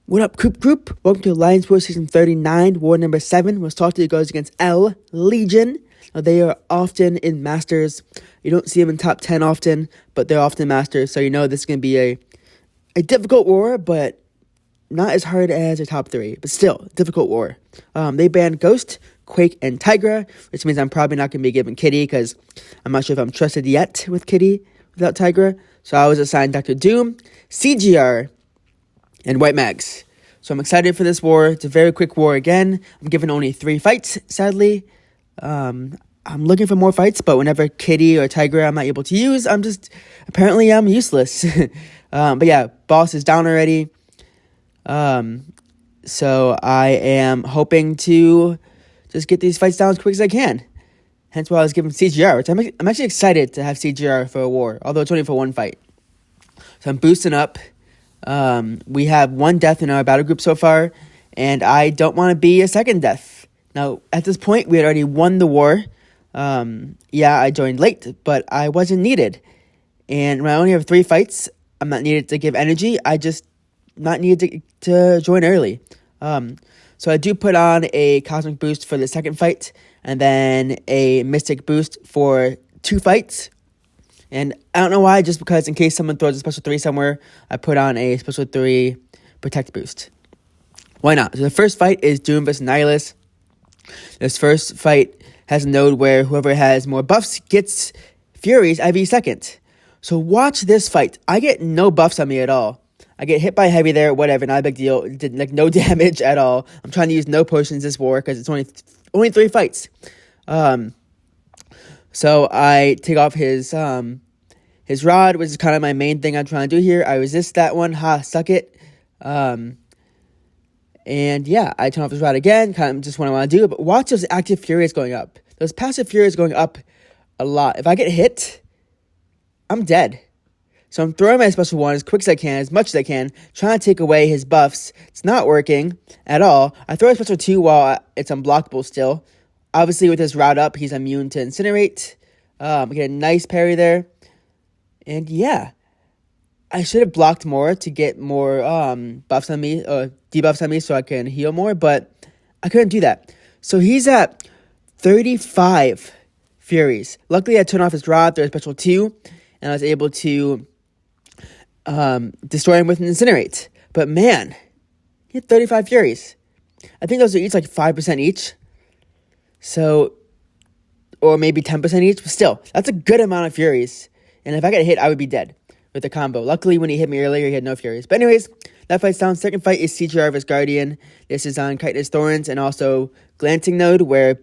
What up, Group? Welcome to Alliance War Season 39, War number 7. We'll talk to you guys against L Legion. Now, they are often in Masters. You don't see them in top 10 often, but they're often Masters, so you know this is going to be a difficult war, but not as hard as a top 3, but still, difficult war. They banned Ghost, Quake, and Tigra, which means I'm probably not going to be given Kitty, because I'm not sure if I'm trusted yet with Kitty without Tigra. So I was assigned Dr. Doom, CGR, and White Mags. So I'm excited for this war. It's a very quick war again. I'm given only 3 fights, sadly. I'm looking for more fights, but whenever Kitty or Tigra I'm not able to use, I'm useless. But yeah, boss is down already. So I am hoping to just get these fights down as quick as I can. Hence why I was given CGR, which I'm actually excited to have CGR for a war, although it's only for 1 fight. So I'm boosting up. We have 1 death in our battle group so far, and I don't want to be a second death. Now, at this point, we had already won the war. Yeah, I joined late, but I wasn't needed. And when I only have 3 fights, I'm not needed to give energy. I just not needed to join early. So I do put on a Cosmic boost for the second fight, and then a Mystic boost for 2 fights. And I don't know why, just because in case someone throws a special 3 somewhere, I put on a special 3 Protect boost. Why not? So the first fight is Doom vs. Annihilus. This first fight has a node where whoever has more buffs gets Furies every second. So watch this fight. I get no buffs on me at all. I get hit by Heavy there, whatever, not a big deal. It did like no damage at all. I'm trying to use no potions this war because it's only 3 fights. So I take off his rod, which is kind of my main thing I'm trying to do here. I resist that one. Ha, suck it. And yeah, I turn off his rod again. Kind of just what I want to do. But watch those active Furies going up. Those passive Furies going up a lot. If I get hit, I'm dead. So I'm throwing my special 1 as quick as I can, as much as I can, trying to take away his buffs. It's not working at all. I throw a special 2 while it's unblockable still. Obviously, with his rod up, he's immune to Incinerate. Get a nice parry there. And yeah, I should have blocked more to get more buffs on me, or debuffs on me so I can heal more, but I couldn't do that. So he's at 35 Furies. Luckily, I turned off his rod, threw a special 2, and I was able to destroy him with an Incinerate. But man, he had 35 Furies. I think those are each like 5% each. So, or maybe 10% each, but still, that's a good amount of Furies. And if I got hit, I would be dead with the combo. Luckily, when he hit me earlier, he had no Furies. But anyways, that fight's down. Second fight is CGR vs. Guardian. This is on chitinitous thorns and also glancing node, where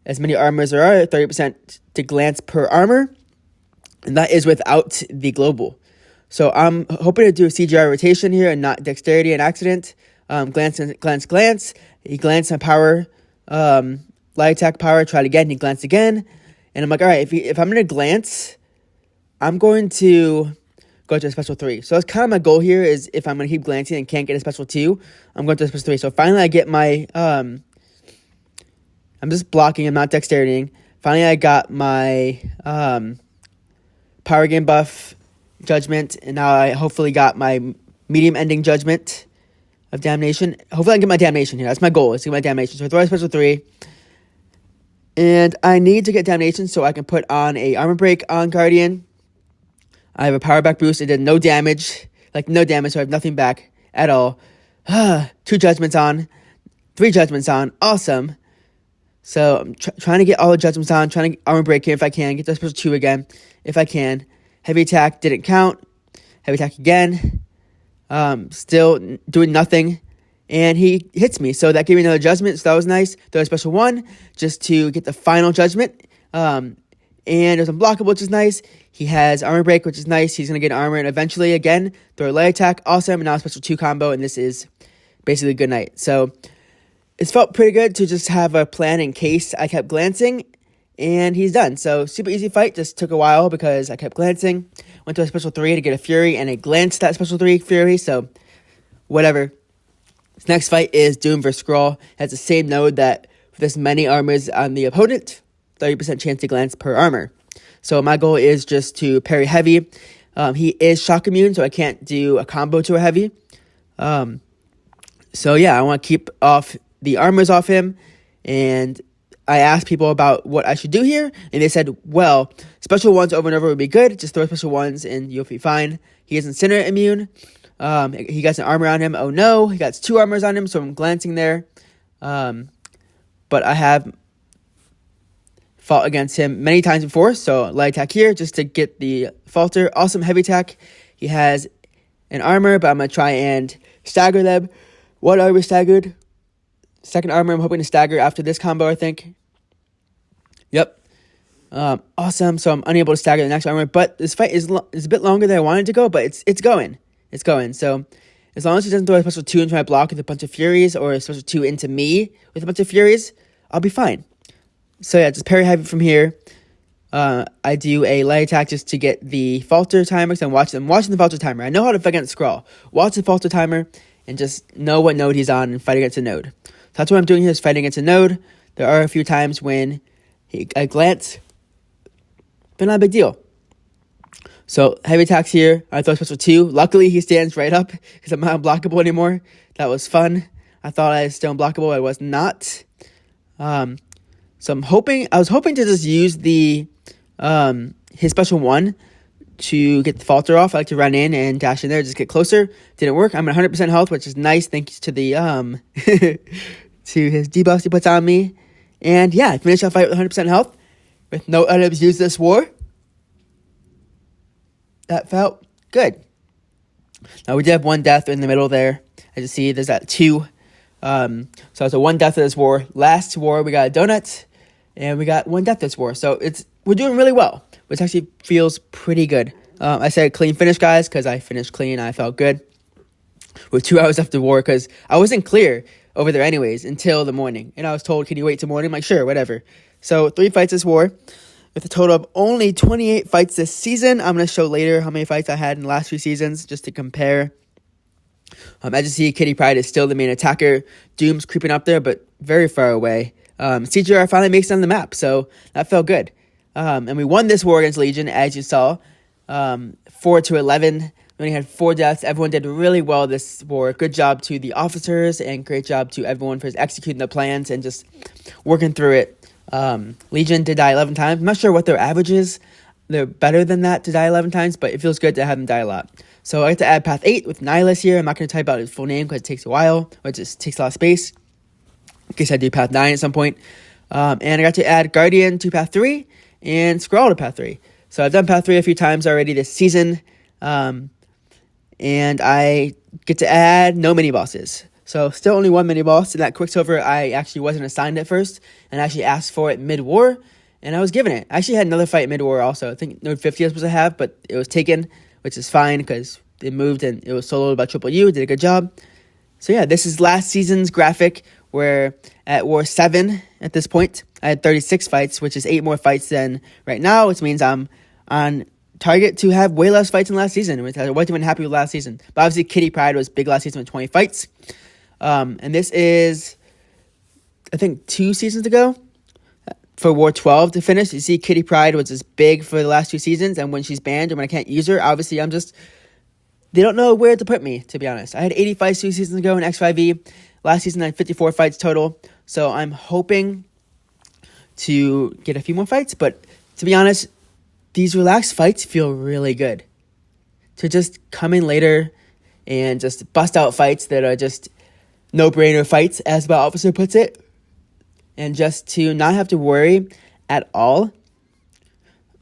as many armors there are, 30% to glance per armor. And that is without the global. So I'm hoping to do a CGR rotation here and not dexterity and accident. Glance. He glanced on power. Light attack power. Tried again. He glanced again. And I'm like, all right, if I'm going to glance, I'm going to go to a special 3. So that's kind of my goal here, is if I'm going to keep glancing and can't get a special 2, I'm going to a special 3. So finally I get my, I'm just blocking, I'm not dexteritying. Finally I got my power game buff judgment, and now I hopefully got my medium ending judgment of damnation. Hopefully I can get my damnation here. That's my goal, is to get my damnation. So I throw a special 3. And I need to get damnation so I can put on a armor break on Guardian. I have a power back boost. It did no damage. So I have nothing back at all. 2 judgments on. 3 judgments on. Awesome. So I'm trying to get all the judgments on. Trying to armor break here if I can. Get the special 2 again if I can. Heavy attack didn't count. Heavy attack again. Still doing nothing. And he hits me, so that gave me another judgment, so that was nice. Throw a special 1, just to get the final judgment. And it was unblockable, which is nice. He has armor break, which is nice. He's going to get armor, and eventually, again, throw a light attack, awesome, and now a special 2 combo, and this is basically good night. So, it's felt pretty good to just have a plan in case I kept glancing, and he's done. So, super easy fight, just took a while because I kept glancing. Went to a special 3 to get a Fury, and I glanced that special 3 Fury, so whatever. This next fight is Doom vs. Skrull. It has the same node that with as many armors on the opponent, 30% chance to glance per armor. So my goal is just to Parry Heavy. He is shock immune, so I can't do a combo to a Heavy. So yeah, I want to keep off the armors off him, and I asked people about what I should do here, and they said, well, special ones over and over would be good. Just throw special ones and you'll be fine. He is Incinerate immune. He got an armor on him. Oh no, he got 2 armors on him, so I'm glancing there. But I have fought against him many times before, so light attack here just to get the falter. Awesome heavy attack. He has an armor, but I'm going to try and stagger them. 1 armor staggered. 2nd armor I'm hoping to stagger after this combo, I think. Yep. Awesome. So I'm unable to stagger the next armor, but this fight is a bit longer than I wanted to go, but it's going. It's going. So as long as he doesn't throw a special 2 into my block with a bunch of Furies, or a special 2 into me with a bunch of Furies, I'll be fine. So yeah, just Parry Heavy from here. I do a light attack just to get the falter timer, because I'm watching the falter timer. I know how to fight against Skrull. Watch the falter timer and just know what node he's on and fight against a node. So that's what I'm doing here, is fighting against a node. There are a few times when I glance, but not a big deal. So heavy attacks here. I throw special 2. Luckily, he stands right up because I'm not unblockable anymore. That was fun. I thought I was still unblockable. I was not. So I was hoping to just use the his special 1 to get the falter off. I like to run in and dash in there, just get closer. Didn't work. I'm at 100% health, which is nice. Thanks to the to his debuffs he puts on me. And yeah, I finished that fight with 100% health with no items used this war. That felt good. Now we did have 1 death in the middle there. As you see, there's that 2. So it's a 1 death of this war. Last war we got a donut, and we got 1 death this war. So we're doing really well, which actually feels pretty good. I said clean finish, guys, because I finished clean. I felt good with 2 hours after war, because I wasn't clear over there anyways until the morning, and I was told, can you wait till morning? I'm like, sure, whatever. So 3 fights this war, with a total of only 28 fights this season. I'm going to show later how many fights I had in the last few seasons, just to compare. As you see, Kitty Pryde is still the main attacker. Doom's creeping up there, but very far away. CGR finally makes it on the map, so that felt good. And we won this war against Legion, as you saw. 4-11. We only had 4 deaths. Everyone did really well this war. Good job to the officers, and great job to everyone for executing the plans and just working through it. Legion did die 11 times. I'm not sure what their average is. They're better than that to die 11 times, but it feels good to have them die a lot. So I like to add Path 8 with Annihilus here. I'm not going to type out his full name because it takes a while, or it just takes a lot of space, in case I do Path 9 at some point. And I got to add Guardian to Path 3 and Skrull to Path 3. So I've done Path 3 a few times already this season. And I get to add no mini-bosses. So still only 1 mini-boss. And that Quicksilver, I actually wasn't assigned at first, and I actually asked for it mid-war, and I was given it. I actually had another fight mid-war also. I think Node 50 I was supposed to have, but it was taken, which is fine because it moved and it was soloed by Triple U. Did a good job. So yeah, this is last season's graphic. We're at War 7 at this point. I had 36 fights, which is 8 more fights than right now, which means I'm on target to have way less fights than last season. I wasn't even happy with last season. But obviously, Kitty Pryde was big last season with 20 fights. And this is, I think, 2 seasons ago for War 12 to finish. You see, Kitty Pryde was just big for the last 2 seasons, and when she's banned and when I can't use her, obviously they don't know where to put me, to be honest. I had 80 fights 2 seasons ago in X5E. Last season I had 54 fights total, so I'm hoping to get a few more fights, but to be honest, these relaxed fights feel really good. To just come in later and just bust out fights that are just no-brainer fights, as my officer puts it, and just to not have to worry at all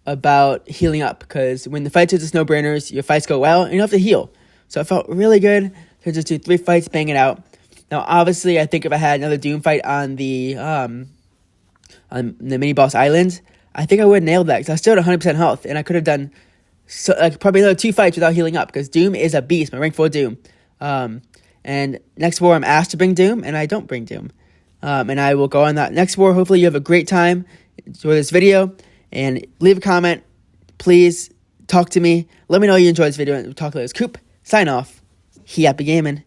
about healing up, because when the fights are just no-brainers, your fights go well, and you don't have to heal. So it felt really good to just do 3 fights, bang it out. Now, obviously, I think if I had another Doom fight on the mini-boss island, I think I would have nailed that, because I was still at 100% health, and I could have done probably another 2 fights without healing up, because Doom is a beast, my rank 4 Doom. And next war, I'm asked to bring Doom, and I don't bring Doom. And I will go on that next war. Hopefully, you have a great time. Enjoy this video, and leave a comment. Please talk to me. Let me know you enjoyed this video, and we'll talk later. Coop, sign off. He happy gaming.